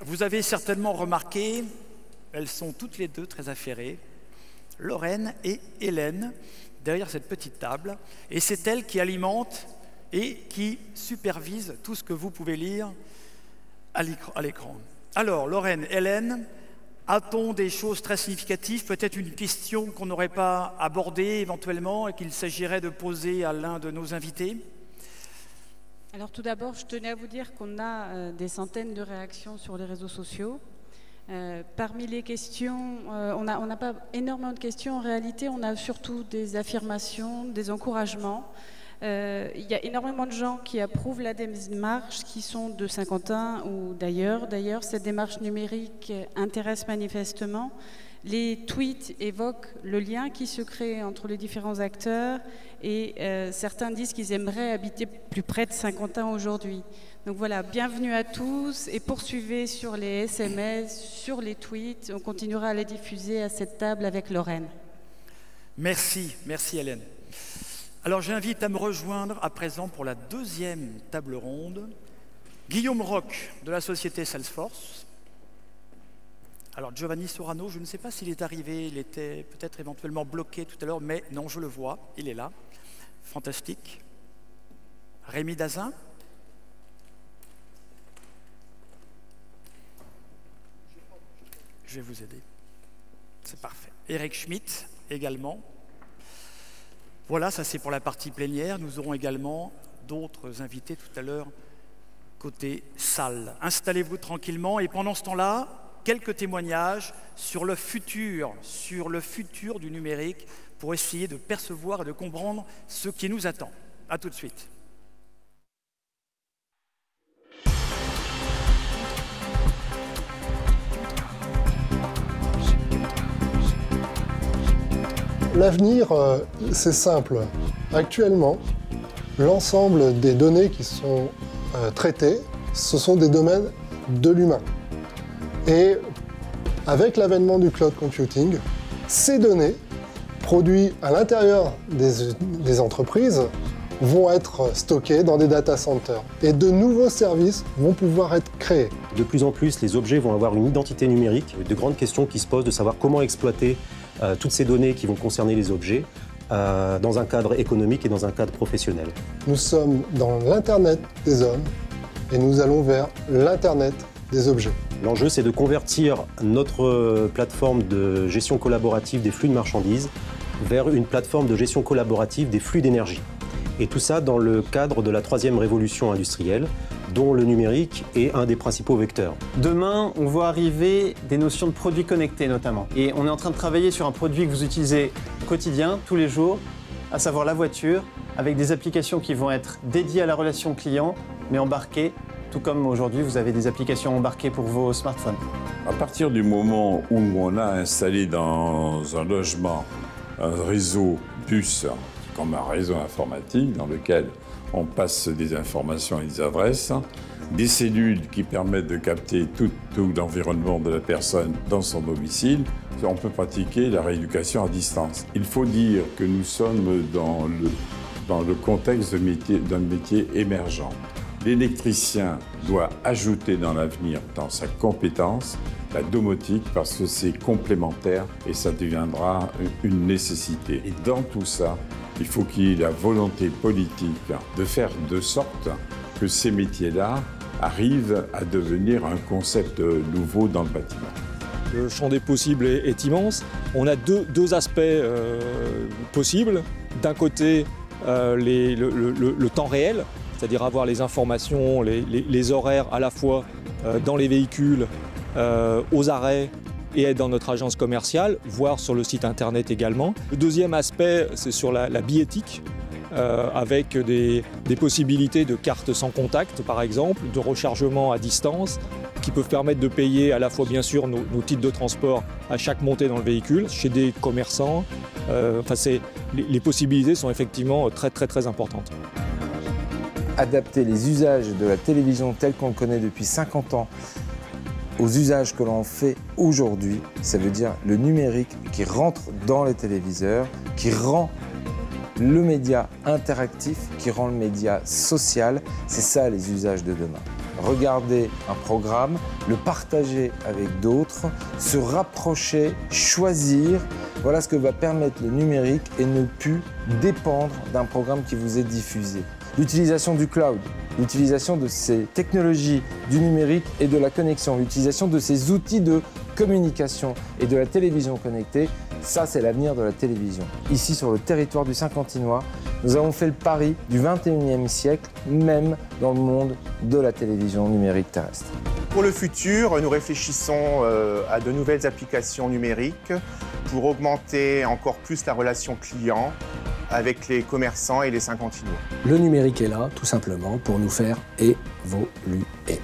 Vous avez certainement remarqué, elles sont toutes les deux très affairées, Lorraine et Hélène, derrière cette petite table, et c'est elles qui alimentent et qui supervisent tout ce que vous pouvez lire à l'écran. Alors, Lorraine, Hélène, a-t-on des choses très significatives, peut-être une question qu'on n'aurait pas abordée éventuellement et qu'il s'agirait de poser à l'un de nos invités? Alors tout d'abord, je tenais à vous dire qu'on a des centaines de réactions sur les réseaux sociaux. Parmi les questions, on n'a pas énormément de questions. En réalité, on a surtout des affirmations, des encouragements. Il y a énormément de gens qui approuvent la démarche, qui sont de Saint-Quentin ou d'ailleurs. D'ailleurs, cette démarche numérique intéresse manifestement. Les tweets évoquent le lien qui se crée entre les différents acteurs et certains disent qu'ils aimeraient habiter plus près de Saint-Quentin aujourd'hui. Donc voilà, bienvenue à tous et poursuivez sur les SMS, sur les tweets. On continuera à les diffuser à cette table avec Lorraine. Merci, merci Hélène. Alors j'invite à me rejoindre à présent pour la deuxième table ronde Guillaume Roch de la société Salesforce. Alors Giovanni Sorano, je ne sais pas s'il est arrivé, il était peut-être éventuellement bloqué tout à l'heure, mais non, je le vois, il est là. Fantastique. Rémi Dazin. Je vais vous aider. C'est parfait. Eric Schmitt également. Voilà, ça c'est pour la partie plénière. Nous aurons également d'autres invités tout à l'heure côté salle. Installez-vous tranquillement et pendant ce temps-là, quelques témoignages sur le futur du numérique pour essayer de percevoir et de comprendre ce qui nous attend. À tout de suite. L'avenir, c'est simple. Actuellement, l'ensemble des données qui sont traitées, ce sont des domaines de l'humain. Et avec l'avènement du cloud computing, ces données, produites à l'intérieur des entreprises, vont être stockées dans des data centers. Et de nouveaux services vont pouvoir être créés. De plus en plus, les objets vont avoir une identité numérique. De grandes questions qui se posent de savoir comment exploiter toutes ces données qui vont concerner les objets dans un cadre économique et dans un cadre professionnel. Nous sommes dans l'Internet des hommes et nous allons vers l'Internet des objets. L'enjeu, c'est de convertir notre plateforme de gestion collaborative des flux de marchandises vers une plateforme de gestion collaborative des flux d'énergie. Et tout ça dans le cadre de la troisième révolution industrielle, dont le numérique est un des principaux vecteurs. Demain, on voit arriver des notions de produits connectés notamment. Et on est en train de travailler sur un produit que vous utilisez quotidien, tous les jours, à savoir la voiture, avec des applications qui vont être dédiées à la relation client, mais embarquées, tout comme aujourd'hui, vous avez des applications embarquées pour vos smartphones. À partir du moment où on a installé dans un logement un réseau bus, comme un réseau informatique dans lequel on passe des informations et des adresses, des cellules qui permettent de capter tout l'environnement de la personne dans son domicile, on peut pratiquer la rééducation à distance. Il faut dire que nous sommes dans le contexte d'un métier émergent. L'électricien doit ajouter dans l'avenir, dans sa compétence, la domotique parce que c'est complémentaire et ça deviendra une nécessité. Et dans tout ça, il faut qu'il y ait la volonté politique de faire de sorte que ces métiers-là arrivent à devenir un concept nouveau dans le bâtiment. Le champ des possibles est immense. On a deux aspects possibles. D'un côté, le temps réel, c'est-à-dire avoir les informations, les horaires à la fois dans les véhicules, aux arrêts et être dans notre agence commerciale, voire sur le site internet également. Le deuxième aspect, c'est sur la billettique, avec des possibilités de cartes sans contact, par exemple, de rechargement à distance, qui peuvent permettre de payer à la fois, bien sûr, nos titres de transport à chaque montée dans le véhicule, chez des commerçants. Les possibilités sont effectivement très, très, très importantes. Adapter les usages de la télévision telle qu'on le connaît depuis 50 ans aux usages que l'on fait aujourd'hui, ça veut dire le numérique qui rentre dans les téléviseurs, qui rend le média interactif, qui rend le média social. C'est ça les usages de demain. regarder un programme, le partager avec d'autres, se rapprocher, choisir. Voilà ce que va permettre le numérique et ne plus dépendre d'un programme qui vous est diffusé. L'utilisation du cloud, l'utilisation de ces technologies du numérique et de la connexion, l'utilisation de ces outils de communication et de la télévision connectée, ça c'est l'avenir de la télévision. Ici sur le territoire du Saint-Quentinois, nous avons fait le pari du 21e siècle, même dans le monde de la télévision numérique terrestre. Pour le futur, nous réfléchissons à de nouvelles applications numériques pour augmenter encore plus la relation client avec les commerçants et les Saint-Quentinois. Le numérique est là, tout simplement, pour nous faire évoluer.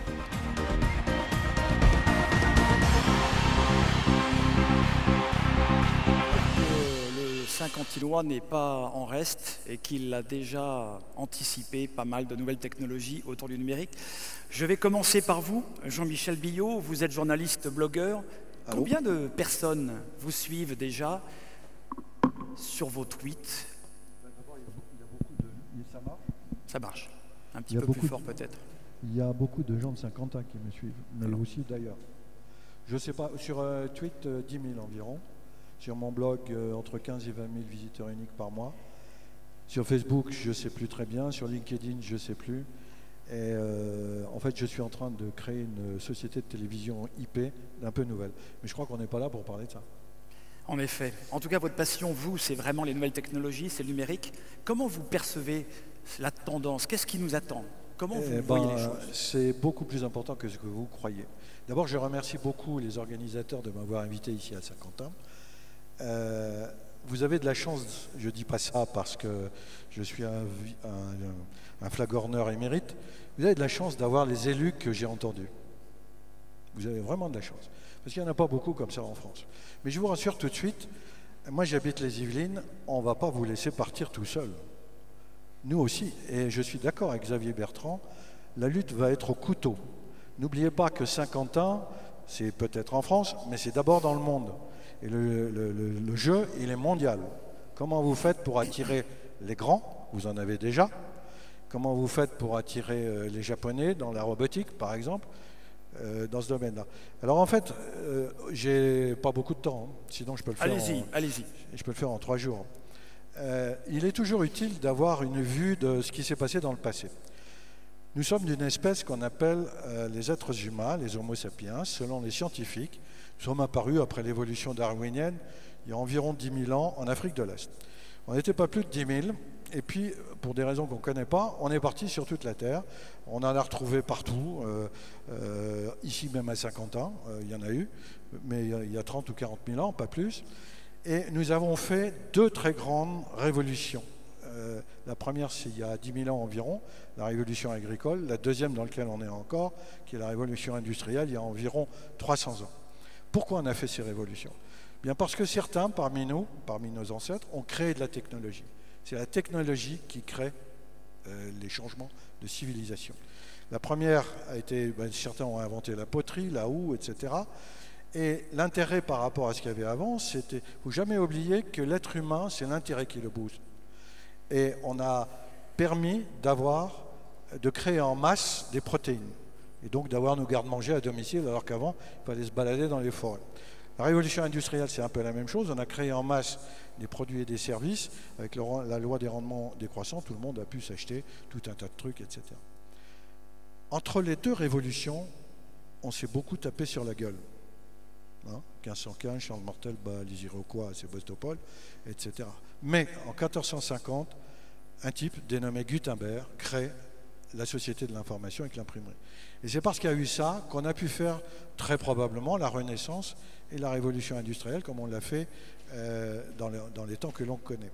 Le Saint-Quentinois n'est pas en reste et qu'il a déjà anticipé pas mal de nouvelles technologies autour du numérique. Je vais commencer par vous, Jean-Michel Billot. Vous êtes journaliste, blogueur. Allô? Combien de personnes vous suivent déjà sur vos tweets? Ça marche? Ça marche. Un petit peu plus fort peut-être. Il y a beaucoup de gens de Saint-Quentin qui me suivent, mais aussi d'ailleurs. Je ne sais pas, sur Tweet, 10 000 environ. Sur mon blog, entre 15 et 20 000 visiteurs uniques par mois. Sur Facebook, je ne sais plus très bien. Sur LinkedIn, je ne sais plus. Et en fait, je suis en train de créer une société de télévision IP d'un peu nouvelle. Mais je crois qu'on n'est pas là pour parler de ça. En effet. En tout cas, votre passion, vous, c'est vraiment les nouvelles technologies, c'est le numérique. Comment vous percevez la tendance? Qu'est-ce qui nous attend? Comment vous voyez les choses? C'est beaucoup plus important que ce que vous croyez. D'abord, je remercie beaucoup les organisateurs de m'avoir invité ici à Saint-Quentin. Vous avez de la chance, je ne dis pas ça parce que je suis un flagorneur émérite, vous avez de la chance d'avoir les élus que j'ai entendus. Vous avez vraiment de la chance. Parce qu'il n'y en a pas beaucoup comme ça en France. Mais je vous rassure tout de suite, moi j'habite les Yvelines, on ne va pas vous laisser partir tout seul. Nous aussi, et je suis d'accord avec Xavier Bertrand, la lutte va être au couteau. N'oubliez pas que Saint-Quentin, c'est peut-être en France, mais c'est d'abord dans le monde. Et le jeu, il est mondial. Comment vous faites pour attirer les grands? Vous en avez déjà. Comment vous faites pour attirer les Japonais dans la robotique, par exemple, dans ce domaine-là? Alors en fait, j'ai pas beaucoup de temps, hein. Sinon je peux le faire. Allez-y. Je peux le faire en 3 jours. Il est toujours utile d'avoir une vue de ce qui s'est passé dans le passé. Nous sommes d'une espèce qu'on appelle les êtres humains, les Homo sapiens, selon les scientifiques. Nous sommes apparus après l'évolution darwinienne il y a environ 10 000 ans en Afrique de l'Est. On n'était pas plus de 10 000, et puis, pour des raisons qu'on ne connaît pas, on est parti sur toute la Terre. On en a retrouvé partout, ici même à Saint-Quentin, il y en a eu, mais il y a 30 ou 40 000 ans, pas plus. Et nous avons fait 2 très grandes révolutions. La première, c'est il y a 10 000 ans environ, la révolution agricole. La deuxième, dans laquelle on est encore, qui est la révolution industrielle, il y a environ 300 ans. Pourquoi on a fait ces révolutions? Bien parce que certains, parmi nous, parmi nos ancêtres, ont créé de la technologie. C'est la technologie qui crée les changements de civilisation. La première a été, certains ont inventé la poterie, la houe, etc. Et l'intérêt par rapport à ce qu'il y avait avant, c'était, il ne faut jamais oublier que l'être humain, c'est l'intérêt qui le booste. Et on a permis de créer en masse des protéines. Et donc d'avoir nos gardes-manger à domicile, alors qu'avant, il fallait se balader dans les forêts. La révolution industrielle, c'est un peu la même chose. On a créé en masse des produits et des services. Avec la loi des rendements décroissants, tout le monde a pu s'acheter tout un tas de trucs, etc. Entre les 2 révolutions, on s'est beaucoup tapé sur la gueule. 1515, Charles Martel bat les Iroquois à Sébastopol, etc. Mais en 1450, un type dénommé Gutenberg crée la société de l'information avec l'imprimerie. Et c'est parce qu'il y a eu ça qu'on a pu faire très probablement la Renaissance et la révolution industrielle comme on l'a fait dans les temps que l'on connaît.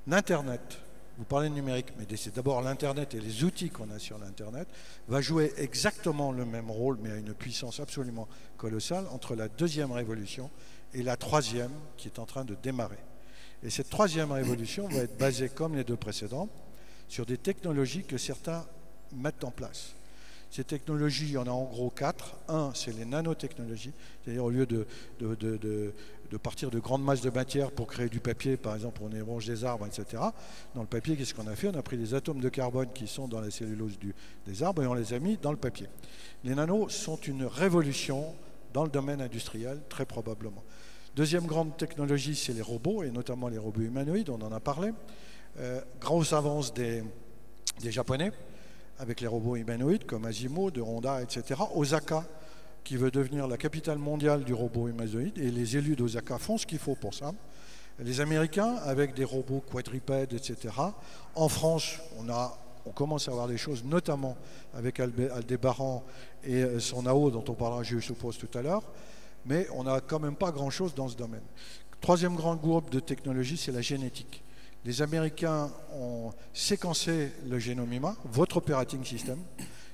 L'Internet, vous parlez de numérique, mais c'est d'abord l'Internet et les outils qu'on a sur l'Internet, va jouer exactement le même rôle, mais à une puissance absolument colossale, entre la 2e révolution et la 3e qui est en train de démarrer. Et cette 3e révolution va être basée, comme les 2 précédentes, sur des technologies que certains mettent en place. Ces technologies, il y en a en gros 4. Un, c'est les nanotechnologies, c'est-à-dire au lieu de partir de grandes masses de matière pour créer du papier, par exemple on ébranche des arbres, etc. Dans le papier, qu'est-ce qu'on a fait? On a pris les atomes de carbone qui sont dans la cellulose des arbres et on les a mis dans le papier. Les nanos sont une révolution dans le domaine industriel, très probablement. Deuxième grande technologie, c'est les robots, et notamment les robots humanoïdes, on en a parlé. Grosse avance des Japonais, avec les robots humanoïdes comme Asimo, de Honda, etc. Osaka, qui veut devenir la capitale mondiale du robot humanoïde, et les élus d'Osaka font ce qu'il faut pour ça. Les Américains, avec des robots quadrupèdes, etc. En France, on commence à avoir des choses, notamment avec Aldébaran et son AO, dont on parlera, je suppose, tout à l'heure, mais on n'a quand même pas grand-chose dans ce domaine. Troisième grand groupe de technologie, c'est la génétique. Les Américains ont séquencé le génome humain, votre operating system,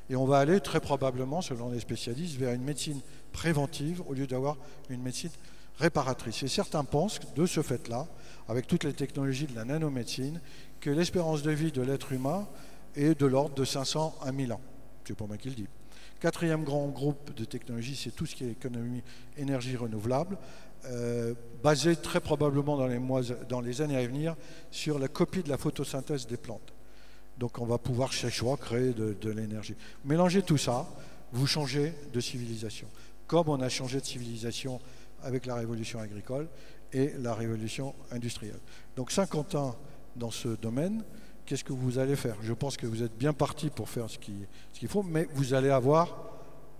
et on va aller très probablement, selon les spécialistes, vers une médecine préventive au lieu d'avoir une médecine réparatrice. Et certains pensent, de ce fait-là, avec toutes les technologies de la nanomédecine, que l'espérance de vie de l'être humain est de l'ordre de 500 à 1000 ans. C'est pas moi qui le dis. Quatrième grand groupe de technologie, c'est tout ce qui est économie énergie renouvelable, basé très probablement dans les années à venir sur la copie de la photosynthèse des plantes. Donc on va pouvoir chez soi créer de l'énergie. Mélangez tout ça, vous changez de civilisation. Comme on a changé de civilisation avec la révolution agricole et la révolution industrielle. Donc 50 ans dans ce domaine, qu'est-ce que vous allez faire? Je pense que vous êtes bien parti pour faire ce qu'il faut, mais vous allez avoir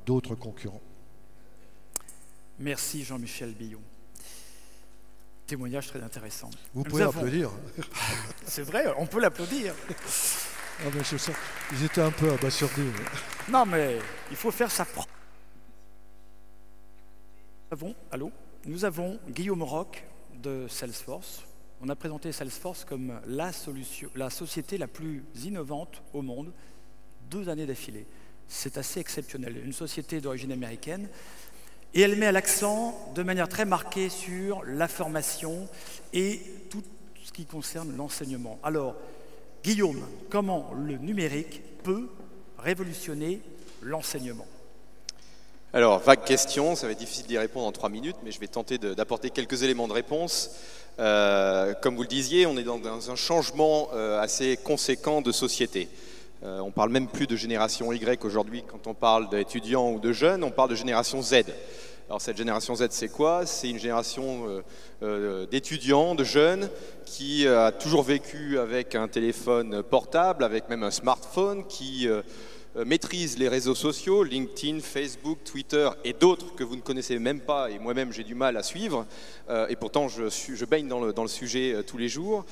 d'autres concurrents. Merci Jean-Michel Billon. Témoignage très intéressant. Vous pouvez applaudir. C'est vrai, on peut l'applaudir. Ah ben c'est ça. Ils étaient un peu abasourdis. Non mais il faut faire sa propre. Nous avons Guillaume Roch de Salesforce. On a présenté Salesforce comme la société la plus innovante au monde, 2 années d'affilée. C'est assez exceptionnel. Une société d'origine américaine. Et elle met l'accent de manière très marquée sur la formation et tout ce qui concerne l'enseignement. Alors, Guillaume, comment le numérique peut révolutionner l'enseignement? Alors, vague question, ça va être difficile d'y répondre en 3 minutes, mais je vais tenter d'apporter quelques éléments de réponse. Comme vous le disiez, on est dans un changement assez conséquent de société. On parle même plus de génération Y aujourd'hui quand on parle d'étudiants ou de jeunes, on parle de génération Z. Alors cette génération Z, c'est quoi? C'est une génération d'étudiants, de jeunes qui a toujours vécu avec un téléphone portable, avec même un smartphone, qui maîtrise les réseaux sociaux, LinkedIn, Facebook, Twitter et d'autres que vous ne connaissez même pas, et moi-même j'ai du mal à suivre, et pourtant je baigne dans le sujet tous les jours.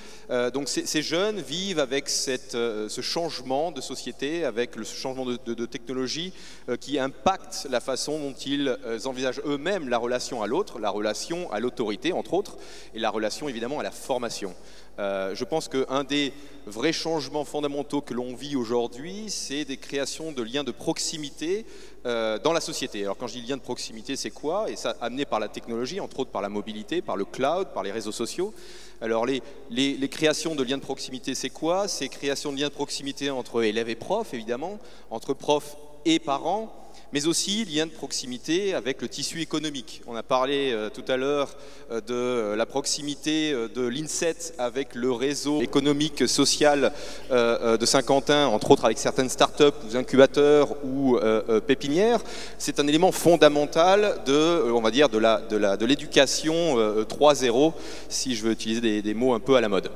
Donc ces jeunes vivent avec ce changement de société, avec ce changement de technologie qui impacte la façon dont ils envisagent eux-mêmes la relation à l'autre, la relation à l'autorité entre autres, et la relation évidemment à la formation. Je pense qu'un des vrais changements fondamentaux que l'on vit aujourd'hui, c'est des créations de liens de proximité dans la société. Alors quand je dis liens de proximité, c'est quoi? Et ça amené par la technologie, entre autres par la mobilité, par le cloud, par les réseaux sociaux. Alors les créations de liens de proximité, c'est quoi? C'est création de liens de proximité entre élèves et profs, évidemment, entre profs et parents, mais aussi lien de proximité avec le tissu économique. On a parlé tout à l'heure de la proximité de l'INSET avec le réseau économique, social de Saint-Quentin, entre autres avec certaines startups, ou incubateurs ou pépinières. C'est un élément fondamental on va dire, de l'éducation 3.0, si je veux utiliser des mots un peu à la mode.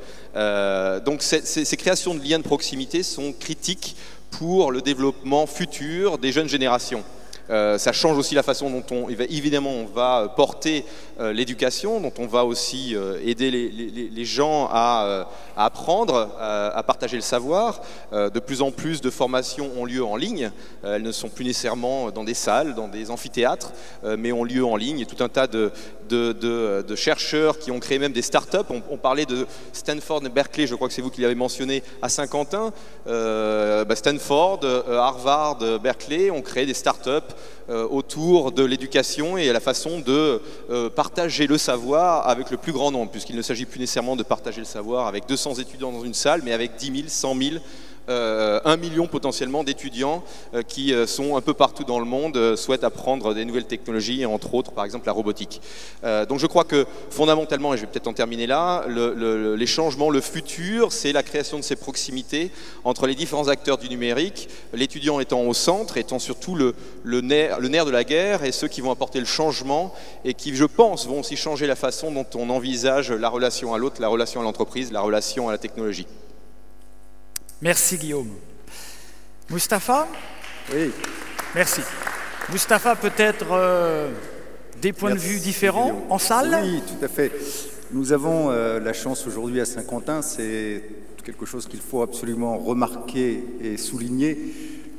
Donc ces créations de liens de proximité sont critiques pour le développement futur des jeunes générations. Ça change aussi la façon dont on va porter l'éducation, dont on va aussi aider les gens à apprendre, à partager le savoir. De plus en plus de formations ont lieu en ligne. Elles ne sont plus nécessairement dans des salles, dans des amphithéâtres, mais ont lieu en ligne. Il y a tout un tas de chercheurs qui ont créé même des startups. On parlait de Stanford et Berkeley, je crois que c'est vous qui l'avez mentionné, à Saint-Quentin. Stanford, Harvard, Berkeley ont créé des startups autour de l'éducation et à la façon de partager le savoir avec le plus grand nombre, puisqu'il ne s'agit plus nécessairement de partager le savoir avec 200 étudiants dans une salle, mais avec 10 000, 100 000 1 million potentiellement d'étudiants qui sont un peu partout dans le monde, souhaitent apprendre des nouvelles technologies, entre autres par exemple la robotique. Donc je crois que fondamentalement, et je vais peut-être en terminer là, les changements, le futur, c'est la création de ces proximités entre les différents acteurs du numérique, l'étudiant étant au centre, étant surtout le nerf de la guerre, et ceux qui vont apporter le changement et qui, je pense, vont aussi changer la façon dont on envisage la relation à l'autre, la relation à l'entreprise, la relation à la technologie. Merci Guillaume. Mustapha? Oui. Merci. Mustapha, peut-être des points de vue différents Guillaume. en salle? Oui, tout à fait. Nous avons la chance aujourd'hui à Saint-Quentin, c'est quelque chose qu'il faut absolument remarquer et souligner.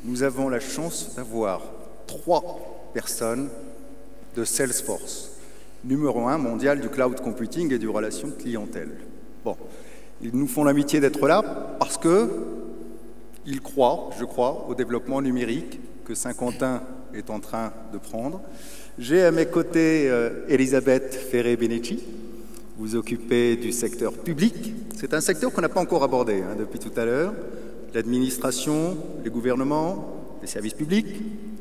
Nous avons la chance d'avoir 3 personnes de Salesforce, numéro 1 mondial du cloud computing et du relation clientèle. Bon, ils nous font l'amitié d'être là parce qu'ils croient, je crois, au développement numérique que Saint-Quentin est en train de prendre. J'ai à mes côtés Elisabeth Ferré-Benecci. Vous occupez du secteur public. C'est un secteur qu'on n'a pas encore abordé depuis tout à l'heure. L'administration, les gouvernements, les services publics,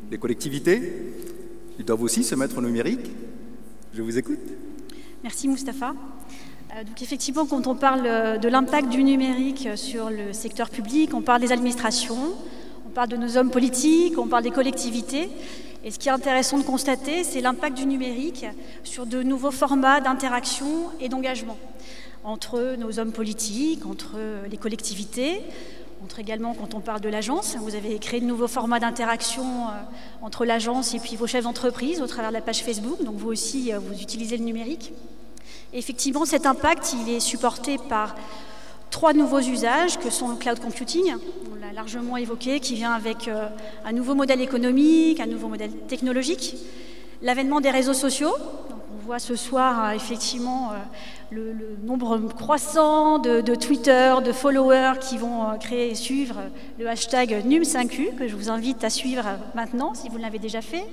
les collectivités, ils doivent aussi se mettre au numérique. Je vous écoute. Merci Mustapha. Donc effectivement, quand on parle de l'impact du numérique sur le secteur public, on parle des administrations, on parle de nos hommes politiques, on parle des collectivités. Et ce qui est intéressant de constater, c'est l'impact du numérique sur de nouveaux formats d'interaction et d'engagement entre nos hommes politiques, entre les collectivités, entre également quand on parle de l'agence. Vous avez créé de nouveaux formats d'interaction entre l'agence et puis vos chefs d'entreprise au travers de la page Facebook. Donc vous aussi, vous utilisez le numérique. Et effectivement, cet impact, il est supporté par 3 nouveaux usages que sont le cloud computing, on l'a largement évoqué, qui vient avec un nouveau modèle économique, un nouveau modèle technologique, l'avènement des réseaux sociaux. Donc on voit ce soir effectivement le nombre croissant de Twitter, de followers qui vont créer et suivre le hashtag NUM5U, que je vous invite à suivre maintenant si vous l'avez déjà fait.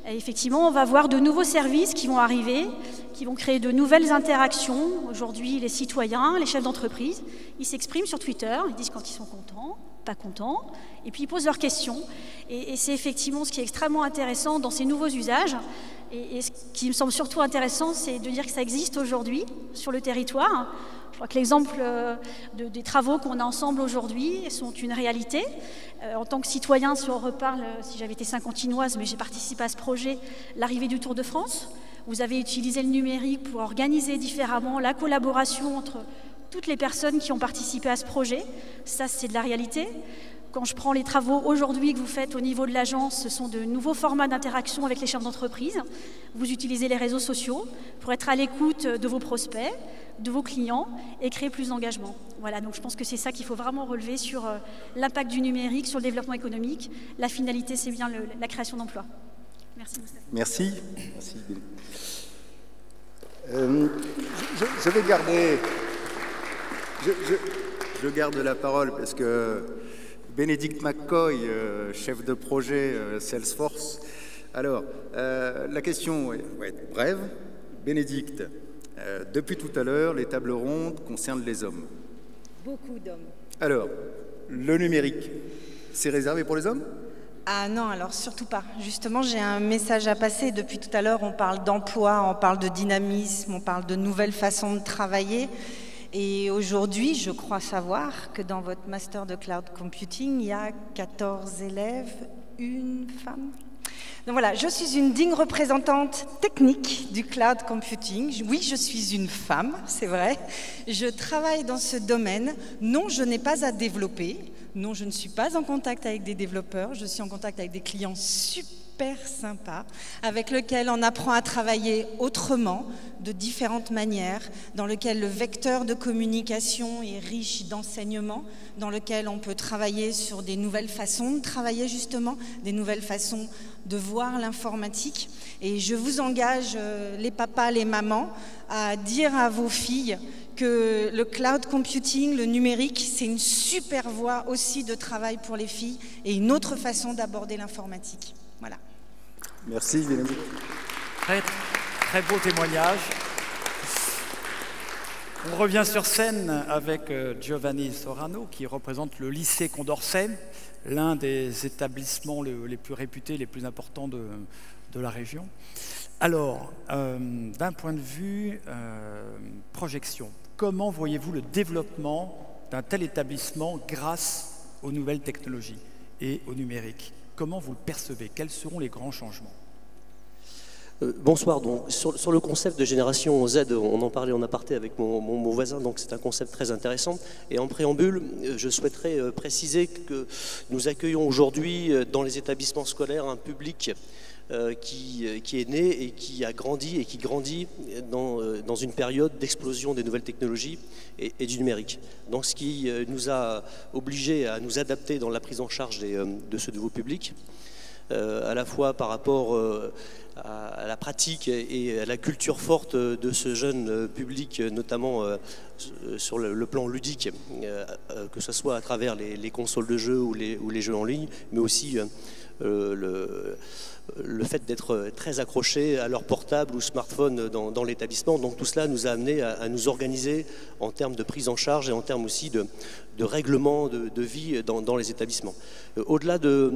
Et effectivement, on va voir de nouveaux services qui vont arriver, qui vont créer de nouvelles interactions. Aujourd'hui, les citoyens, les chefs d'entreprise, ils s'expriment sur Twitter, ils disent quand ils sont contents, pas contents, et puis ils posent leurs questions. Et c'est effectivement ce qui est extrêmement intéressant dans ces nouveaux usages. Et ce qui me semble surtout intéressant, c'est de dire que ça existe aujourd'hui sur le territoire. Je crois que l'exemple des travaux qu'on a ensemble aujourd'hui sont une réalité. En tant que citoyen, si on reparle, si j'avais été Saint-Quentinoise, mais j'ai participé à ce projet, l'arrivée du Tour de France, vous avez utilisé le numérique pour organiser différemment la collaboration entre toutes les personnes qui ont participé à ce projet. Ça, c'est de la réalité. Quand je prends les travaux aujourd'hui que vous faites au niveau de l'agence, ce sont de nouveaux formats d'interaction avec les chefs d'entreprise. Vous utilisez les réseaux sociaux pour être à l'écoute de vos prospects, de vos clients et créer plus d'engagement. Voilà, donc je pense que c'est ça qu'il faut vraiment relever sur l'impact du numérique, sur le développement économique. La finalité, c'est bien la création d'emplois. Merci, Mustapha. Merci. Je vais garder... Je garde la parole parce que Bénédicte McCoy, chef de projet Salesforce. Alors, la question va être brève. Bénédicte, depuis tout à l'heure, les tables rondes concernent les hommes. Beaucoup d'hommes. Alors, le numérique, c'est réservé pour les hommes ? Ah non, alors surtout pas. Justement, j'ai un message à passer. Depuis tout à l'heure, on parle d'emploi, on parle de dynamisme, on parle de nouvelles façons de travailler. Et aujourd'hui, je crois savoir que dans votre master de cloud computing, il y a 14 élèves, une femme. Donc voilà, je suis une digne représentante technique du cloud computing. Oui, je suis une femme, c'est vrai. Je travaille dans ce domaine. Non, je n'ai pas à développer. Non, je ne suis pas en contact avec des développeurs. Je suis en contact avec des clients super sympa, avec lequel on apprend à travailler autrement, de différentes manières, dans lequel le vecteur de communication est riche d'enseignements, dans lequel on peut travailler sur des nouvelles façons de travailler justement, des nouvelles façons de voir l'informatique. Et je vous engage, les papas, les mamans, à dire à vos filles que le cloud computing, le numérique, c'est une super voie aussi de travail pour les filles et une autre façon d'aborder l'informatique. Voilà. Merci, Bénédicte. Très beau témoignage. On revient sur scène avec Giovanni Sorano, qui représente le lycée Condorcet, l'un des établissements les plus réputés, les plus importants de la région. Alors, d'un point de vue projection, comment voyez-vous le développement d'un tel établissement grâce aux nouvelles technologies et au numérique? Comment vous le percevez? Quels seront les grands changements? Bonsoir. Donc, sur le concept de génération Z, on en parlait en aparté avec mon voisin, donc c'est un concept très intéressant. Et en préambule, je souhaiterais préciser que nous accueillons aujourd'hui dans les établissements scolaires un public qui est né et qui a grandi et qui grandit dans une période d'explosion des nouvelles technologies et du numérique. Donc ce qui nous a obligés à nous adapter dans la prise en charge de ce nouveau public, à la fois par rapport à la pratique et à la culture forte de ce jeune public, notamment sur le plan ludique, que ce soit à travers les consoles de jeux ou les jeux en ligne, mais aussi le fait d'être très accroché à leur portable ou smartphone dans l'établissement. Donc tout cela nous a amené à nous organiser en termes de prise en charge et en termes aussi de règlement de vie dans les établissements. Au-delà de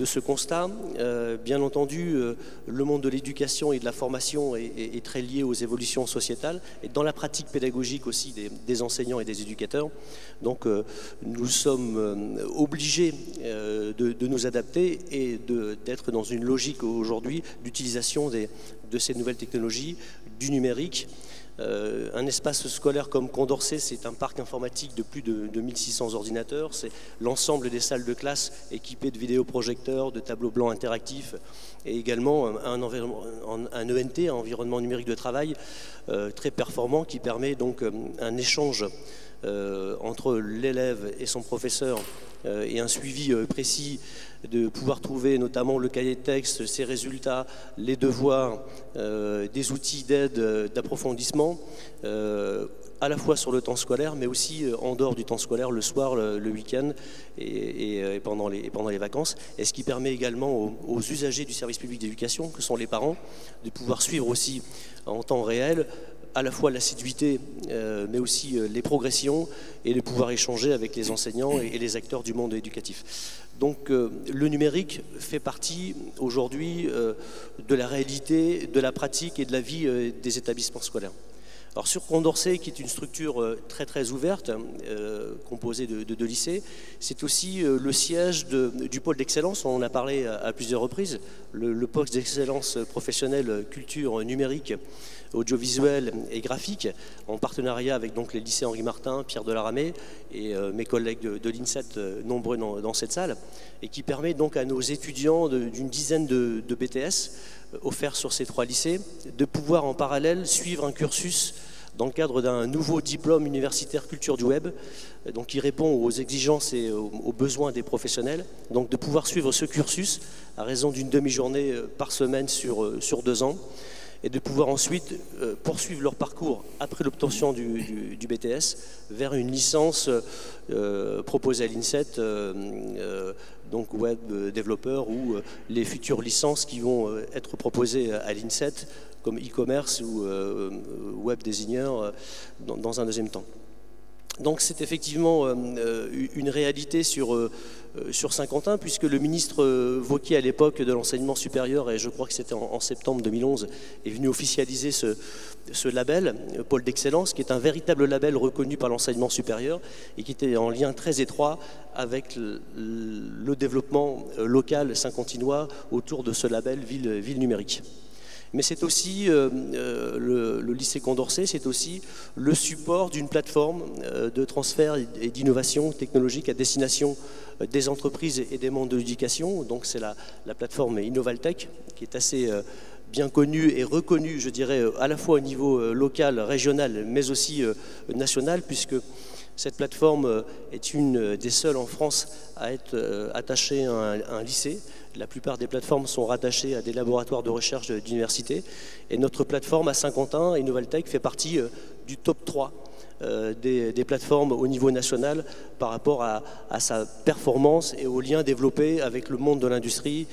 ce constat, bien entendu, le monde de l'éducation et de la formation est très lié aux évolutions sociétales et dans la pratique pédagogique aussi des enseignants et des éducateurs. Donc nous sommes obligés de nous adapter et d'être dans une logique aujourd'hui d'utilisation de ces nouvelles technologies, du numérique. Un espace scolaire comme Condorcet, c'est un parc informatique de plus de 1600 ordinateurs, c'est l'ensemble des salles de classe équipées de vidéoprojecteurs, de tableaux blancs interactifs et également un ENT, un environnement numérique de travail très performant qui permet donc un échange entre l'élève et son professeur et un suivi précis, de pouvoir trouver notamment le cahier de texte, ses résultats, les devoirs, des outils d'aide, d'approfondissement, à la fois sur le temps scolaire, mais aussi en dehors du temps scolaire, le soir, le week-end et pendant les vacances. Et ce qui permet également aux usagers du service public d'éducation, que sont les parents, de pouvoir suivre aussi en temps réel à la fois l'assiduité, mais aussi les progressions, et de pouvoir échanger avec les enseignants et les acteurs du monde éducatif. Donc le numérique fait partie aujourd'hui de la réalité, de la pratique et de la vie des établissements scolaires. Alors sur Condorcet, qui est une structure très très ouverte, composée de 2 lycées, c'est aussi le siège du pôle d'excellence, on en a parlé à plusieurs reprises, le pôle d'excellence professionnelle culture numérique, audiovisuel et graphique, en partenariat avec donc les lycées Henri Martin, Pierre Delaramé et mes collègues de l'INSET, nombreux dans cette salle, et qui permet donc à nos étudiants d'une dizaine de BTS offerts sur ces 3 lycées de pouvoir en parallèle suivre un cursus dans le cadre d'un nouveau diplôme universitaire culture du web, donc qui répond aux exigences et aux besoins des professionnels, donc de pouvoir suivre ce cursus à raison d'une demi-journée par semaine sur 2 ans, et de pouvoir ensuite poursuivre leur parcours après l'obtention du BTS vers une licence proposée à l'INSET, donc web développeur, ou les futures licences qui vont être proposées à l'INSET comme e-commerce ou web designer dans un deuxième temps. Donc c'est effectivement une réalité sur Saint-Quentin, puisque le ministre Wauquiez à l'époque de l'enseignement supérieur, et je crois que c'était en septembre 2011, est venu officialiser ce label, pôle d'excellence, qui est un véritable label reconnu par l'enseignement supérieur et qui était en lien très étroit avec le développement local saint-quentinois autour de ce label ville numérique. Mais c'est aussi, le lycée Condorcet, c'est aussi le support d'une plateforme de transfert et d'innovation technologique à destination des entreprises et des mondes de l'éducation. Donc c'est la plateforme Innovaltech, qui est assez bien connue et reconnue, je dirais, à la fois au niveau local, régional, mais aussi national, puisque cette plateforme est une des seules en France à être attachée à un lycée. La plupart des plateformes sont rattachées à des laboratoires de recherche d'université. Et notre plateforme à Saint-Quentin, Innovaltech, fait partie du top 3 des plateformes au niveau national par rapport à sa performance et aux liens développés avec le monde de l'industrie,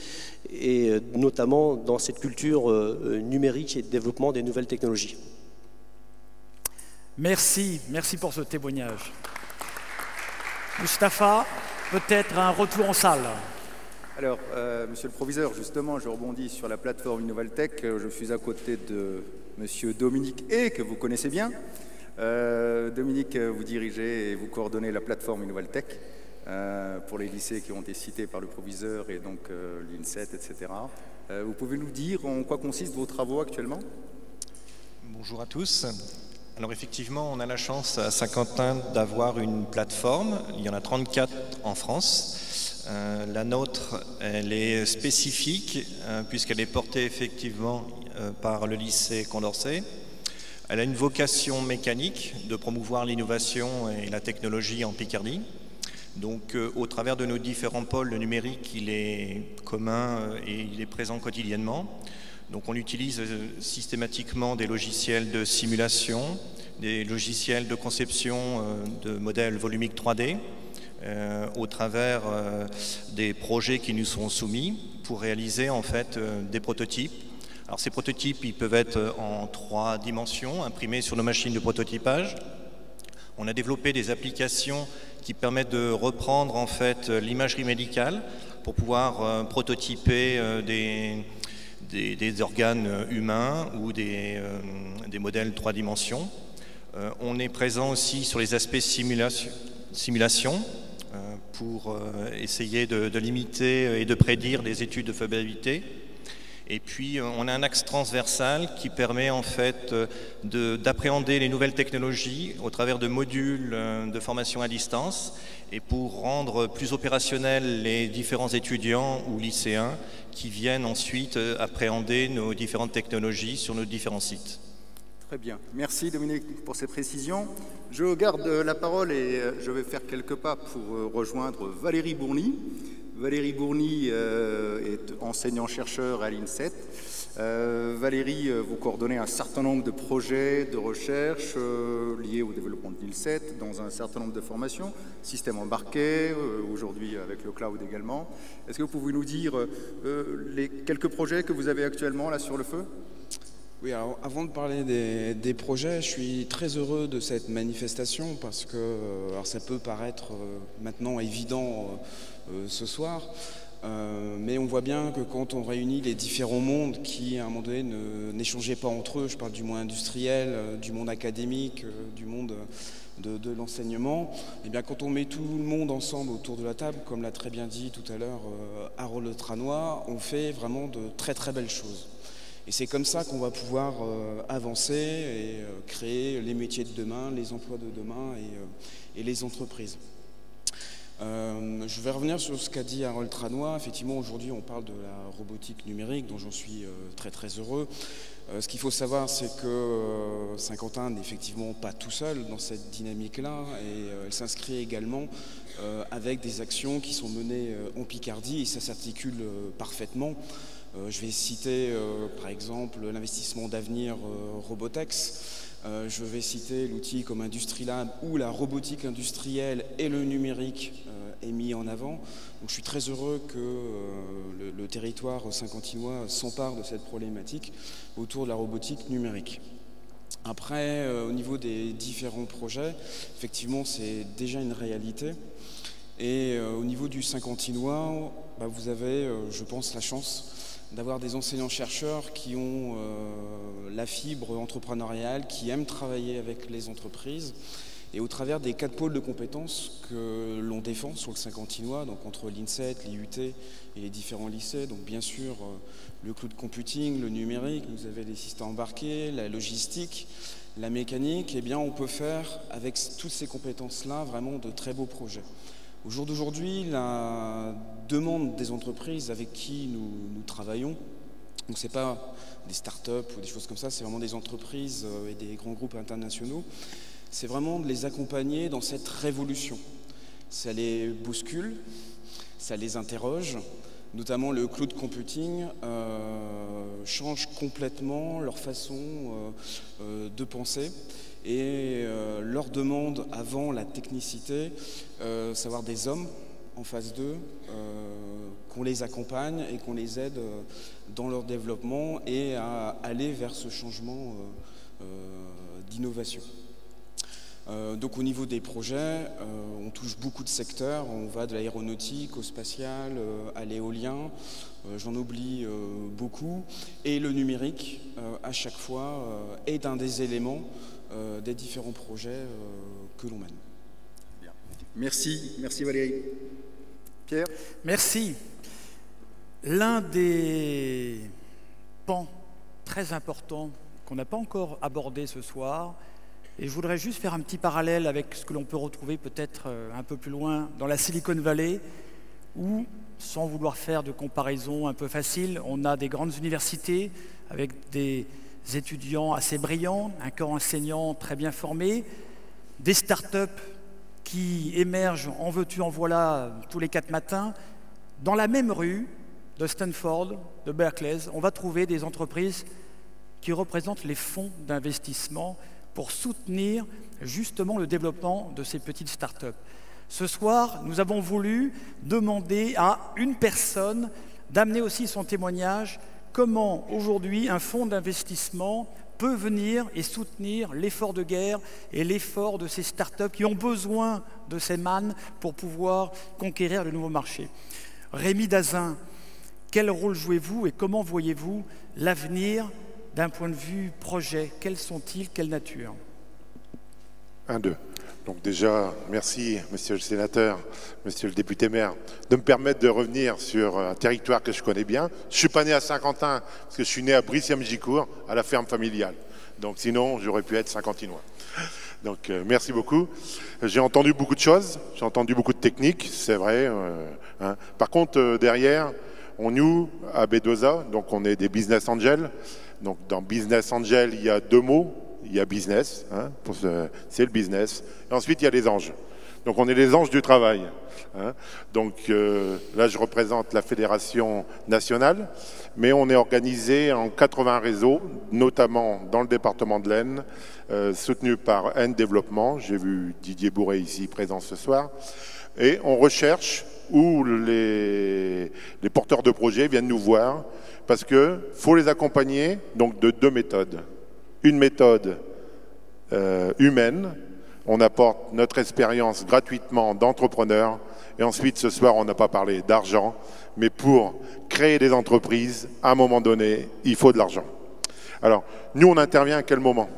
et notamment dans cette culture numérique et de développement des nouvelles technologies. Merci, merci pour ce témoignage. Mustapha, peut-être un retour en salle. Alors, monsieur le proviseur, justement, je rebondis sur la plateforme Innovaltech. Je suis à côté de monsieur Dominique E, que vous connaissez bien. Dominique, vous dirigez et vous coordonnez la plateforme Innovaltech pour les lycées qui ont été cités par le proviseur et donc l'INSET, etc. Vous pouvez nous dire en quoi consistent vos travaux actuellement? Bonjour à tous. Alors effectivement, on a la chance à Saint-Quentin d'avoir une plateforme. Il y en a 34 en France. La nôtre, elle est spécifique puisqu'elle est portée effectivement par le lycée Condorcet. Elle a une vocation mécanique de promouvoir l'innovation et la technologie en Picardie. Donc au travers de nos différents pôles, le numérique, il est commun et il est présent quotidiennement. Donc on utilise systématiquement des logiciels de simulation, des logiciels de conception de modèles volumiques 3D au travers des projets qui nous sont soumis pour réaliser en fait des prototypes. Alors ces prototypes, ils peuvent être en 3 dimensions, imprimés sur nos machines de prototypage. On a développé des applications qui permettent de reprendre en fait l'imagerie médicale pour pouvoir prototyper des organes humains ou des modèles 3 dimensions. On est présent aussi sur les aspects simulation pour essayer de limiter et de prédire des études de faisabilité. Et puis on a un axe transversal qui permet en fait d'appréhender les nouvelles technologies au travers de modules de formation à distance et pour rendre plus opérationnels les différents étudiants ou lycéens qui viennent ensuite appréhender nos différentes technologies sur nos différents sites. Très bien. Merci Dominique pour ces précisions. Je garde la parole et je vais faire quelques pas pour rejoindre Valérie Bourny. Valérie Bourny est enseignant-chercheur à l'INSET. Valérie, vous coordonnez un certain nombre de projets de recherche liés au développement de l'INSET dans un certain nombre de formations, système embarqué, aujourd'hui avec le cloud également. Est-ce que vous pouvez nous dire les quelques projets que vous avez actuellement là sur le feu? Oui, alors avant de parler des projets, je suis très heureux de cette manifestation parce que alors ça peut paraître maintenant évident ce soir, mais on voit bien que quand on réunit les différents mondes qui à un moment donné n'échangeaient pas entre eux, je parle du monde industriel, du monde académique, du monde de l'enseignement, et bien quand on met tout le monde ensemble autour de la table, comme l'a très bien dit tout à l'heure Harold Tranois, on fait vraiment de très très belles choses. Et c'est comme ça qu'on va pouvoir avancer et créer les métiers de demain, les emplois de demain et les entreprises. Je vais revenir sur ce qu'a dit Harold Tranois. Effectivement, aujourd'hui, on parle de la robotique numérique, dont j'en suis très très heureux. Ce qu'il faut savoir, c'est que Saint-Quentin n'est effectivement pas tout seul dans cette dynamique-là, et elle s'inscrit également avec des actions qui sont menées en Picardie, et ça s'articule parfaitement. Je vais citer par exemple l'investissement d'avenir Robotex. Je vais citer l'outil comme IndustriLab où la robotique industrielle et le numérique est mis en avant. Donc je suis très heureux que le territoire saint-quentinois s'empare de cette problématique autour de la robotique numérique. Après, au niveau des différents projets, effectivement c'est déjà une réalité. Et au niveau du Saint-Quentinois, vous avez, je pense, la chance d'avoir des enseignants-chercheurs qui ont la fibre entrepreneuriale, qui aiment travailler avec les entreprises. Et au travers des 4 pôles de compétences que l'on défend sur le Saint-Quentinois, donc entre l'INSET, l'IUT et les différents lycées, donc bien sûr le cloud computing, le numérique, vous avez les systèmes embarqués, la logistique, la mécanique, et bien on peut faire avec toutes ces compétences-là vraiment de très beaux projets. Au jour d'aujourd'hui, la demande des entreprises avec qui nous travaillons, donc ce n'est pas des startups ou des choses comme ça, c'est vraiment des entreprises et des grands groupes internationaux, c'est vraiment de les accompagner dans cette révolution. Ça les bouscule, ça les interroge, notamment le cloud computing change complètement leur façon de penser. Et leur demande avant la technicité, savoir des hommes en face d'eux, qu'on les accompagne et qu'on les aide dans leur développement et à aller vers ce changement d'innovation. Donc au niveau des projets, on touche beaucoup de secteurs, on va de l'aéronautique au spatial, à l'éolien, j'en oublie beaucoup. Et le numérique, à chaque fois, est un des éléments des différents projets que l'on mène. Bien. Merci, merci Valérie. Pierre? Merci. L'un des pans très importants qu'on n'a pas encore abordé ce soir, et je voudrais juste faire un petit parallèle avec ce que l'on peut retrouver peut-être un peu plus loin dans la Silicon Valley, où, sans vouloir faire de comparaison un peu facile, on a des grandes universités avec des étudiants assez brillants, un corps enseignant très bien formé, des start-up qui émergent en veux-tu, en voilà tous les 4 matins. Dans la même rue de Stanford, de Berkeley, on va trouver des entreprises qui représentent les fonds d'investissement pour soutenir justement le développement de ces petites start-up. Ce soir, nous avons voulu demander à une personne d'amener aussi son témoignage, comment aujourd'hui un fonds d'investissement peut venir et soutenir l'effort de guerre et l'effort de ces start-up qui ont besoin de ces mannes pour pouvoir conquérir de nouveaux marchés. Rémi Dazin, quel rôle jouez-vous et comment voyez-vous l'avenir d'un point de vue projet? Quels sont-ils? Quelle nature? 1, 2. Donc déjà, merci, monsieur le sénateur, monsieur le député maire, de me permettre de revenir sur un territoire que je connais bien. Je ne suis pas né à Saint-Quentin, parce que je suis né à Brissy-Gicourt, à la ferme familiale. Donc sinon, j'aurais pu être Saint-Quentinois. Donc merci beaucoup. J'ai entendu beaucoup de choses, j'ai entendu beaucoup de techniques, c'est vrai. Hein. Par contre, derrière, nous, à B2A, donc on est des business angels. Donc dans business angel, il y a 2 mots. Il y a business, hein, c'est le business. Et ensuite, il y a les anges. Donc, on est les anges du travail. Hein. Donc, là, je représente la Fédération nationale, mais on est organisé en 80 réseaux, notamment dans le département de l'Aisne, soutenu par N Développement. J'ai vu Didier Bourret ici présent ce soir. Et on recherche où les porteurs de projets viennent nous voir, parce qu'il faut les accompagner donc, de 2 méthodes. Une méthode humaine, on apporte notre expérience gratuitement d'entrepreneur, et ensuite ce soir on n'a pas parlé d'argent, mais pour créer des entreprises, à un moment donné, il faut de l'argent. Alors, nous on intervient à quel moment?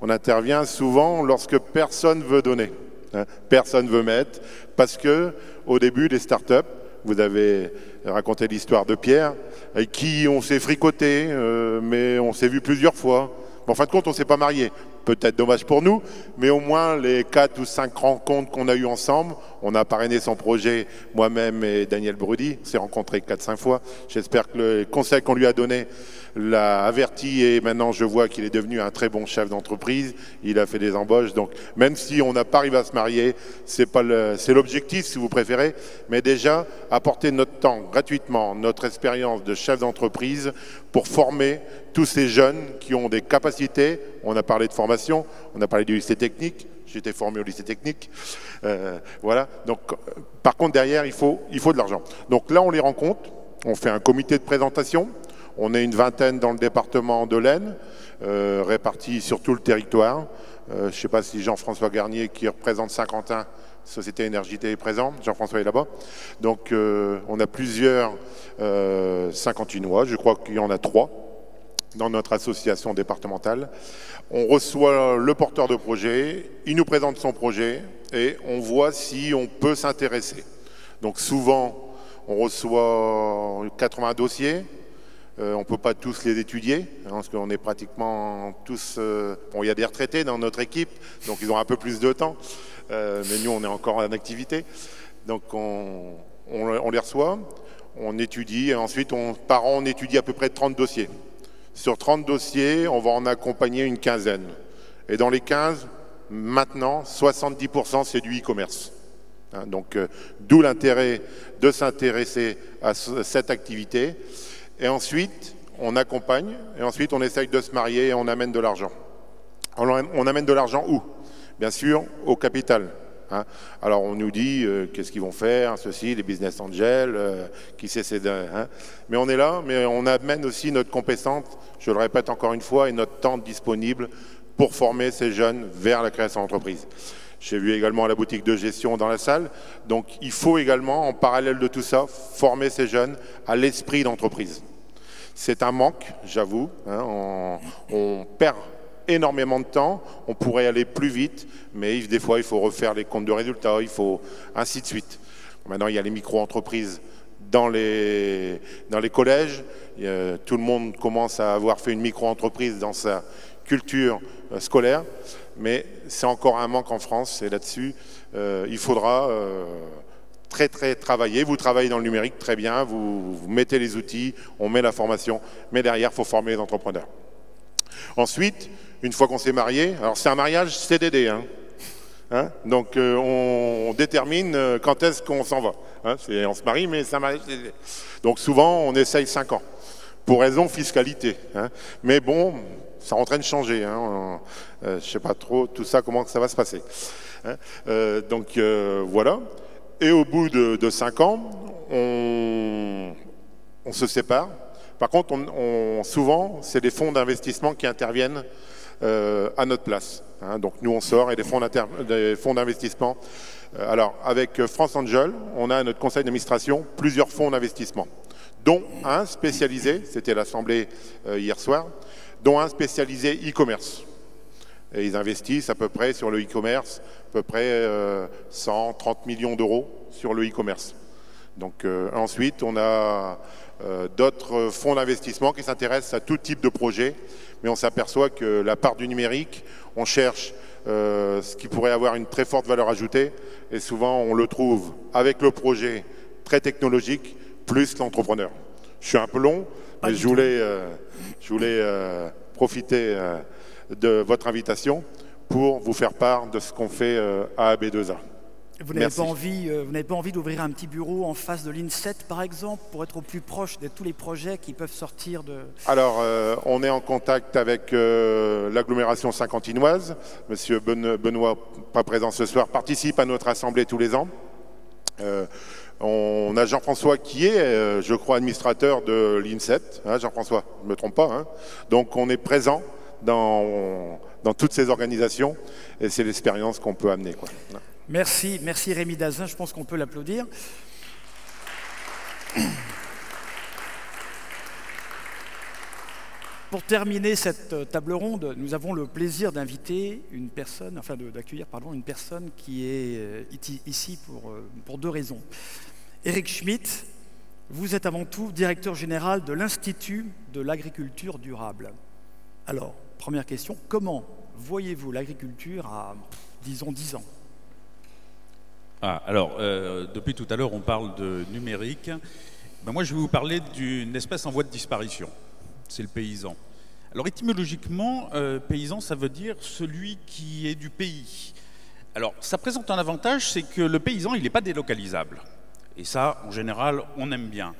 On intervient souvent lorsque personne veut donner, hein, personne veut mettre, parce que au début des startups, vous avez raconté l'histoire de Pierre, avec qui on s'est fricoté, mais on s'est vu plusieurs fois. En fin de compte, on ne s'est pas marié. Peut-être dommage pour nous, mais au moins les 4 ou 5 rencontres qu'on a eues ensemble, on a parrainé son projet, moi-même et Daniel Brudi, on s'est rencontrés 4-5 fois. J'espère que le conseil qu'on lui a donné l'a averti et maintenant je vois qu'il est devenu un très bon chef d'entreprise. Il a fait des embauches, donc même si on n'a pas arrivé à se marier, c'est l'objectif si vous préférez, mais déjà apporter notre temps gratuitement, notre expérience de chef d'entreprise pour former tous ces jeunes qui ont des capacités. On a parlé de formation, on a parlé du lycée technique, j'étais formé au lycée technique, voilà. Donc, par contre derrière il faut de l'argent. Donc là on les rencontre, on fait un comité de présentation, on est une vingtaine dans le département de l'Aisne, répartis sur tout le territoire. Je ne sais pas si Jean-François Garnier qui représente Saint-Quentin, Société Énergité est présent, Jean-François est là-bas. Donc on a plusieurs Saint-Quentinois, je crois qu'il y en a 3 dans notre association départementale. On reçoit le porteur de projet, il nous présente son projet et on voit si on peut s'intéresser. Donc souvent, on reçoit 80 dossiers, on ne peut pas tous les étudier, hein, parce qu'on est pratiquement tous... bon, il y a des retraités dans notre équipe, donc ils ont un peu plus de temps, mais nous, on est encore en activité. Donc on les reçoit, on étudie, et ensuite, par an, on étudie à peu près 30 dossiers. Sur 30 dossiers, on va en accompagner une quinzaine. Et dans les 15, maintenant, 70% c'est du e-commerce. Hein, donc, d'où l'intérêt de s'intéresser à cette activité. Et ensuite, on accompagne, et ensuite, on essaye de se marier et on amène de l'argent. On amène de l'argent où? Bien sûr, au capital. Hein. Alors on nous dit qu'est-ce qu'ils vont faire, ceci, les business angels, qui sait c'est... Hein. Mais on est là, mais on amène aussi notre compétence, je le répète encore une fois, et notre temps disponible pour former ces jeunes vers la création d'entreprise. J'ai vu également la boutique de gestion dans la salle. Donc il faut également, en parallèle de tout ça, former ces jeunes à l'esprit d'entreprise. C'est un manque, j'avoue. Hein, on perd énormément de temps, on pourrait aller plus vite, mais des fois il faut refaire les comptes de résultats, il faut ainsi de suite. Maintenant il y a les micro-entreprises dans les collèges. Tout le monde commence à avoir fait une micro-entreprise dans sa culture scolaire, mais c'est encore un manque en France, et là-dessus, il faudra très travailler. Vous travaillez dans le numérique, très bien, vous mettez les outils, on met la formation, mais derrière, il faut former les entrepreneurs. Ensuite, une fois qu'on s'est marié, alors c'est un mariage CDD, donc on détermine quand est-ce qu'on s'en va. On se marie, mais c'est un mariage CDD. Donc souvent, on essaye 5 ans, pour raison fiscalité. Mais bon, ça est en train de changer. Je ne sais pas trop tout ça, comment ça va se passer. Donc voilà. Et au bout de 5 ans, on se sépare. Par contre, souvent, c'est des fonds d'investissement qui interviennent à notre place. Donc nous, on sort et des fonds d'investissement. Alors, avec France Angel, on a à notre conseil d'administration plusieurs fonds d'investissement, dont un spécialisé, c'était l'Assemblée hier soir, dont un spécialisé e-commerce. Et ils investissent à peu près sur le e-commerce, à peu près 130 millions d'euros sur le e-commerce. Donc ensuite, on a d'autres fonds d'investissement qui s'intéressent à tout type de projet, mais on s'aperçoit que la part du numérique, on cherche ce qui pourrait avoir une très forte valeur ajoutée, et souvent on le trouve avec le projet très technologique, plus l'entrepreneur. Je suis un peu long, mais je voulais profiter de votre invitation pour vous faire part de ce qu'on fait à AB2A. Vous n'avez pas envie d'ouvrir un petit bureau en face de l'INSET, par exemple, pour être au plus proche de tous les projets qui peuvent sortir de... Alors, on est en contact avec l'agglomération saint-quentinoise. Monsieur Benoît, pas présent ce soir, participe à notre assemblée tous les ans. On a Jean-François qui est, je crois, administrateur de l'INSET. Jean-François, je ne me trompe pas. Donc, on est présent dans toutes ces organisations, et c'est l'expérience qu'on peut amener, quoi. Merci Rémi Dazin, je pense qu'on peut l'applaudir. Pour terminer cette table ronde, nous avons le plaisir d'inviter une personne, d'accueillir une personne qui est ici pour 2 raisons. Éric Schmitt, vous êtes avant tout directeur général de l'Institut de l'agriculture durable. Alors, première question, comment voyez-vous l'agriculture à, disons, 10 ans ? Depuis tout à l'heure, on parle de numérique. Moi, je vais vous parler d'une espèce en voie de disparition. C'est le paysan. Alors, étymologiquement, paysan, ça veut dire celui qui est du pays. Alors, ça présente un avantage, c'est que le paysan, il n'est pas délocalisable. Et ça, en général, on aime bien.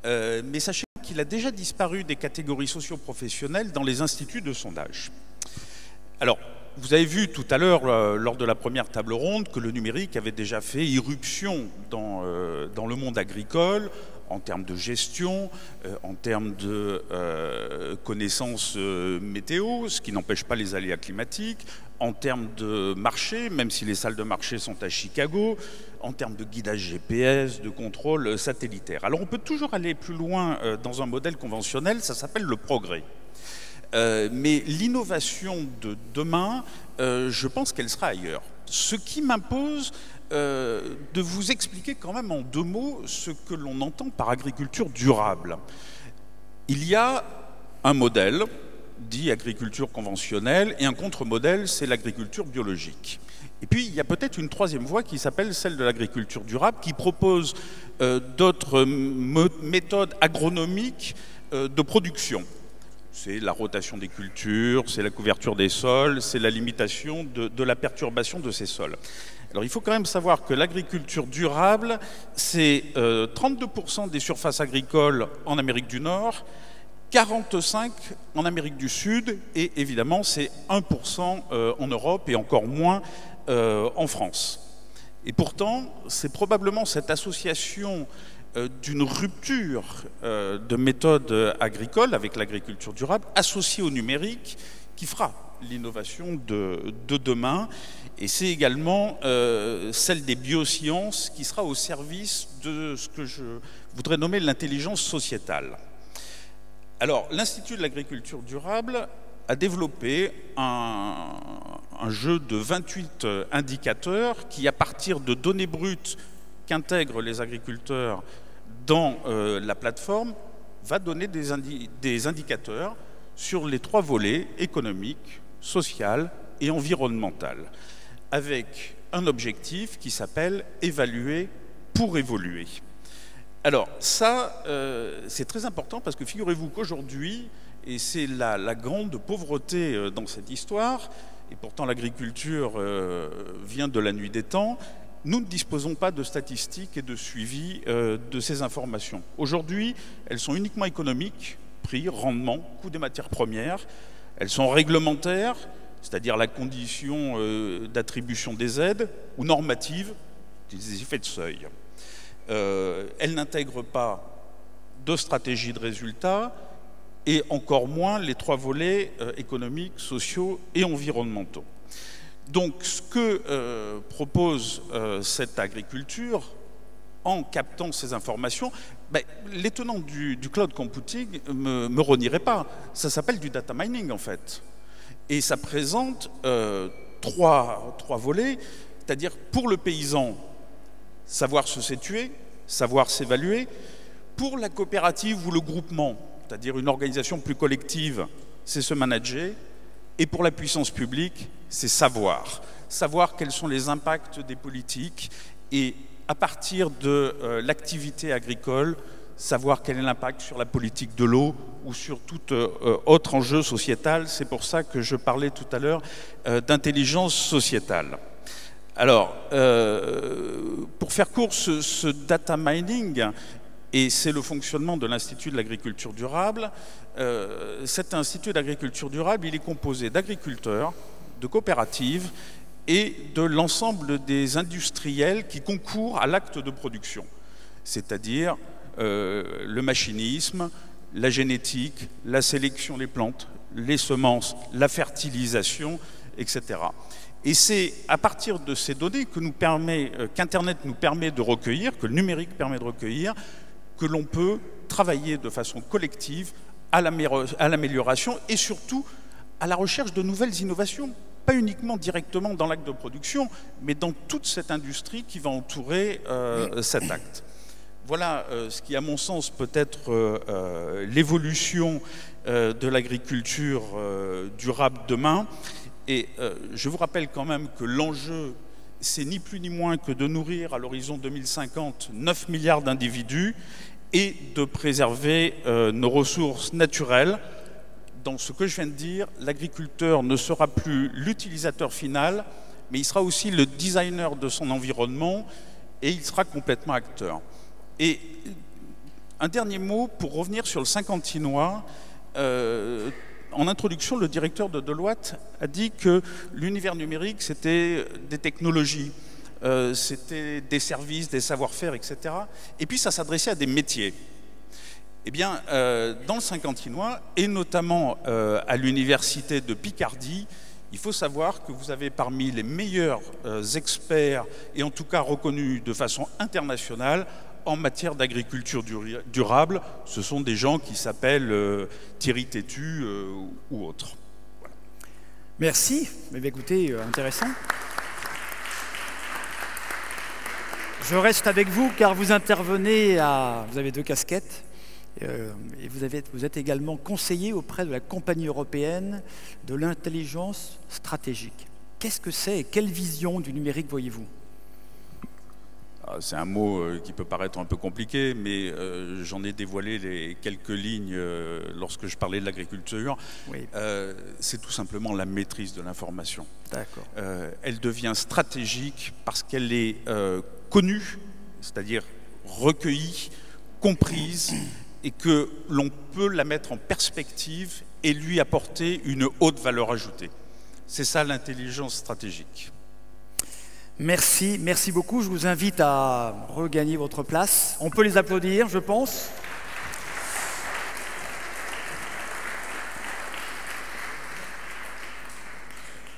Mais sachez qu'il a déjà disparu des catégories socio-professionnelles dans les instituts de sondage. Alors, vous avez vu tout à l'heure, lors de la première table ronde, que le numérique avait déjà fait irruption dans le monde agricole, en termes de gestion, en termes de connaissances météo, ce qui n'empêche pas les aléas climatiques, en termes de marché, même si les salles de marché sont à Chicago, en termes de guidage GPS, de contrôle satellitaire. Alors on peut toujours aller plus loin dans un modèle conventionnel, ça s'appelle le progrès. Mais l'innovation de demain, je pense qu'elle sera ailleurs. Ce qui m'impose de vous expliquer quand même en 2 mots ce que l'on entend par agriculture durable. Il y a un modèle dit agriculture conventionnelle et un contre-modèle, c'est l'agriculture biologique. Et puis il y a peut-être une 3e voie qui s'appelle celle de l'agriculture durable qui propose d'autres méthodes agronomiques de production. C'est la rotation des cultures, c'est la couverture des sols, c'est la limitation de la perturbation de ces sols. Alors il faut quand même savoir que l'agriculture durable, c'est 32% des surfaces agricoles en Amérique du Nord, 45% en Amérique du Sud, et évidemment c'est 1% en Europe et encore moins en France. Et pourtant, c'est probablement cette association d'une rupture de méthode agricole avec l'agriculture durable associée au numérique qui fera l'innovation de demain. Et c'est également celle des biosciences qui sera au service de ce que je voudrais nommer l'intelligence sociétale. Alors, l'Institut de l'agriculture durable a développé un jeu de 28 indicateurs qui, à partir de données brutes qu'intègrent les agriculteurs dans la plateforme, va donner des indicateurs sur les 3 volets économiques, social et environnemental, avec un objectif qui s'appelle « évaluer pour évoluer ». Alors ça, c'est très important parce que figurez-vous qu'aujourd'hui, et c'est la grande pauvreté dans cette histoire, et pourtant l'agriculture vient de la nuit des temps, nous ne disposons pas de statistiques et de suivi de ces informations. Aujourd'hui, elles sont uniquement économiques, prix, rendement, coût des matières premières, elles sont réglementaires, c'est-à-dire la condition d'attribution des aides, ou normatives, des effets de seuil. Elles n'intègrent pas de stratégie de résultat, et encore moins les 3 volets économiques, sociaux et environnementaux. Donc ce que propose cette agriculture, en captant ces informations, les tenants du cloud computing ne me renieraient pas. Ça s'appelle du data mining en fait. Et ça présente 3 volets, c'est-à-dire pour le paysan, savoir se situer, savoir s'évaluer, pour la coopérative ou le groupement, c'est-à-dire une organisation plus collective, c'est se manager, et pour la puissance publique, c'est savoir. Savoir quels sont les impacts des politiques, et à partir de l'activité agricole, savoir quel est l'impact sur la politique de l'eau ou sur tout autre enjeu sociétal. C'est pour ça que je parlais tout à l'heure d'intelligence sociétale. Alors, pour faire court, ce data mining, et c'est le fonctionnement de l'Institut de l'agriculture durable, cet Institut d'agriculture durable, il est composé d'agriculteurs, de coopératives et de l'ensemble des industriels qui concourent à l'acte de production, c'est-à-dire le machinisme, la génétique, la sélection des plantes, les semences, la fertilisation, etc. Et c'est à partir de ces données qu'Internet nous permet de recueillir, que le numérique permet de recueillir, que l'on peut travailler de façon collective à l'amélioration et surtout à la recherche de nouvelles innovations. Pas uniquement directement dans l'acte de production, mais dans toute cette industrie qui va entourer cet acte. Voilà ce qui, à mon sens, peut être l'évolution de l'agriculture durable demain. Et je vous rappelle quand même que l'enjeu, c'est ni plus ni moins que de nourrir à l'horizon 2050 9 milliards d'individus et de préserver nos ressources naturelles. Dans ce que je viens de dire, l'agriculteur ne sera plus l'utilisateur final, mais il sera aussi le designer de son environnement et il sera complètement acteur. Et un dernier mot pour revenir sur le cinquantinois. En introduction, le directeur de Deloitte a dit que l'univers numérique, c'était des technologies, c'était des services, des savoir-faire, etc. Et puis ça s'adressait à des métiers. Eh bien, dans le cinquantinois, et notamment à l'université de Picardie, il faut savoir que vous avez parmi les meilleurs experts, et en tout cas reconnus de façon internationale, en matière d'agriculture durable. Ce sont des gens qui s'appellent Thierry Tétu ou autres. Voilà. Merci. Mais écoutez, intéressant. Je reste avec vous car vous intervenez vous avez 2 casquettes. Et vous êtes également conseiller auprès de la Compagnie européenne de l'intelligence stratégique. Qu'est-ce que c'est et quelle vision du numérique voyez-vous? C'est un mot qui peut paraître un peu compliqué, mais j'en ai dévoilé les quelques lignes lorsque je parlais de l'agriculture. Oui. C'est tout simplement la maîtrise de l'information. D'accord. Elle devient stratégique parce qu'elle est connue, c'est-à-dire recueillie, comprise, et que l'on peut la mettre en perspective et lui apporter une haute valeur ajoutée. C'est ça l'intelligence stratégique. Merci beaucoup. Je vous invite à regagner votre place. On peut les applaudir, je pense.